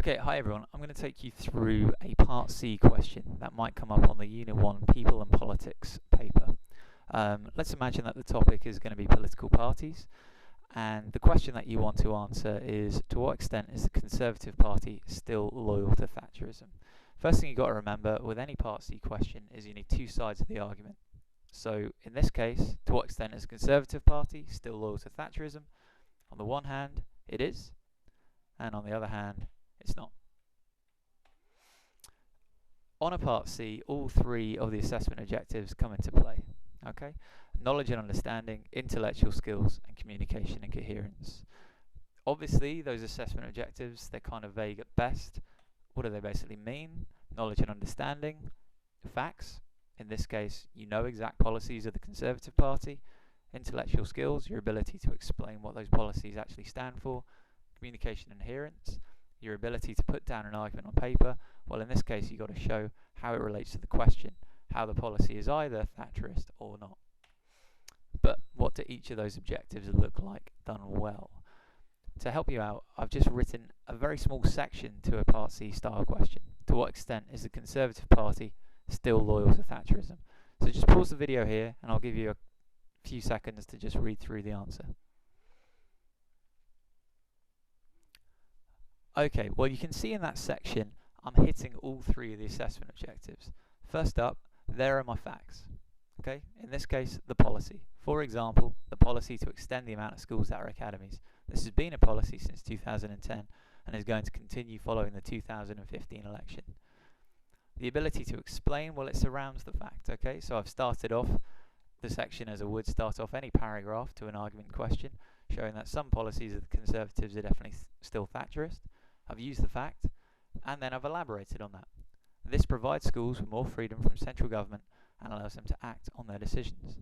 Okay, hi everyone. I'm going to take you through a Part C question that might come up on the Unit 1 People and Politics paper. Let's imagine that the topic is going to be political parties, and the question that you want to answer is, to what extent is the Conservative Party still loyal to Thatcherism? First thing you've got to remember with any Part C question is you need two sides of the argument. So in this case, to what extent is the Conservative Party still loyal to Thatcherism? On the one hand, it is, and on the other hand, it's not. On a Part C, all three of the assessment objectives come into play. Okay, knowledge and understanding, intellectual skills, and communication and coherence. Obviously, those assessment objectives, they're kind of vague at best. What do they basically mean? Knowledge and understanding, facts. In this case, you know exact policies of the Conservative Party. Intellectual skills, your ability to explain what those policies actually stand for. Communication and coherence, your ability to put down an argument on paper. Well, in this case, you've got to show how it relates to the question, how the policy is either Thatcherist or not. But what do each of those objectives look like done well? To help you out, I've just written a very small section to a Part C style question. To what extent is the Conservative Party still loyal to Thatcherism? So just pause the video here and I'll give you a few seconds to just read through the answer. Okay, well you can see in that section I'm hitting all three of the assessment objectives. First up, there are my facts. Okay, in this case, the policy. For example, the policy to extend the amount of schools that are academies. This has been a policy since 2010 and is going to continue following the 2015 election. The ability to explain, well, it surrounds the fact. Okay, so I've started off the section as I would start off any paragraph to an argument question, showing that some policies of the Conservatives are definitely still Thatcherist. I've used the fact, and then I've elaborated on that. This provides schools with more freedom from central government and allows them to act on their decisions.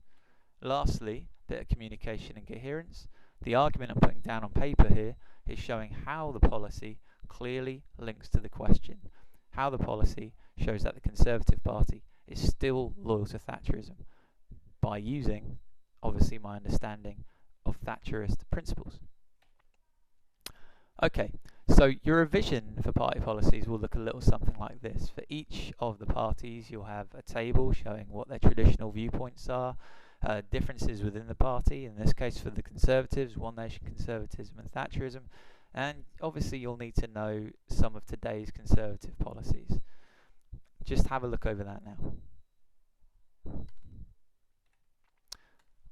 Lastly, a bit of communication and coherence. The argument I'm putting down on paper here is showing how the policy clearly links to the question, how the policy shows that the Conservative Party is still loyal to Thatcherism by using, obviously, my understanding of Thatcherist principles. Okay, so your revision for party policies will look a little something like this. For each of the parties, you'll have a table showing what their traditional viewpoints are, differences within the party, in this case for the Conservatives, One Nation Conservatism and Thatcherism, and obviously you'll need to know some of today's Conservative policies. Just have a look over that now.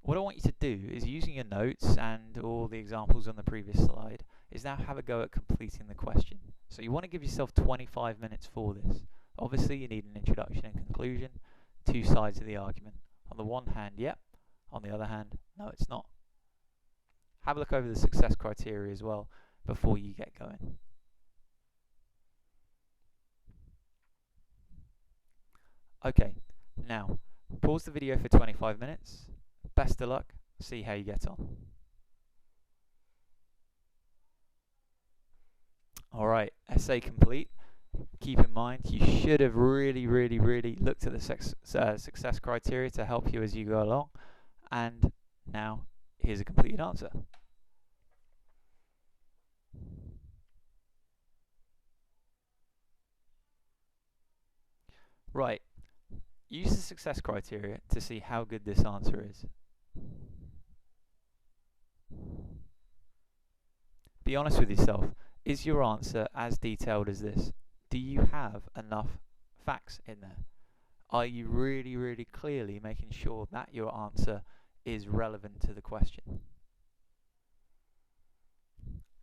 What I want you to do is, using your notes and all the examples on the previous slide, is now have a go at completing the question. So you want to give yourself 25 minutes for this. Obviously you need an introduction and conclusion, two sides of the argument. On the one hand, yep. On the other hand, no, it's not. Have a look over the success criteria as well before you get going. Okay, now pause the video for 25 minutes. Best of luck, see how you get on. Alright, essay complete. Keep in mind, you should have really looked at the success criteria to help you as you go along. And now, here's a completed answer. Right, use the success criteria to see how good this answer is. Be honest with yourself. Is your answer as detailed as this? Do you have enough facts in there? Are you really clearly making sure that your answer is relevant to the question?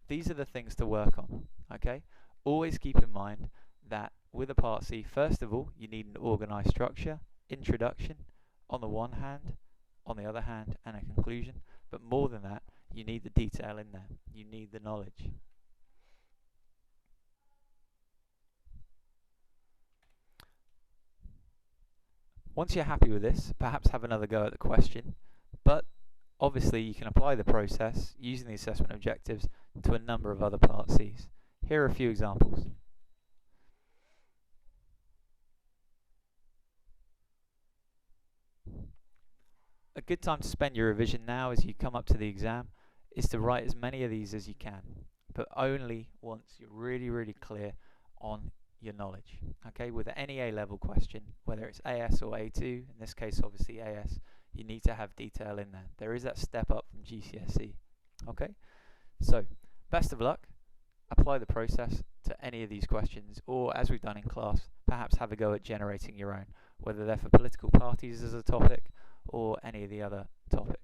These are the things to work on, okay? Always keep in mind that with a Part C, first of all, you need an organised structure, introduction, on the one hand, on the other hand, and a conclusion. But more than that, you need the detail in there. You need the knowledge. Once you're happy with this, perhaps have another go at the question, but obviously you can apply the process using the assessment objectives to a number of other Part Cs. Here are a few examples. A good time to spend your revision now as you come up to the exam is to write as many of these as you can. but only once you're really, really clear on your knowledge. Okay, with any A-level question, whether it's AS or A2, in this case obviously AS, you need to have detail in there. There is that step up from GCSE. Okay, so best of luck. Apply the process to any of these questions, or as we've done in class, perhaps have a go at generating your own, whether they're for political parties as a topic or any of the other topics.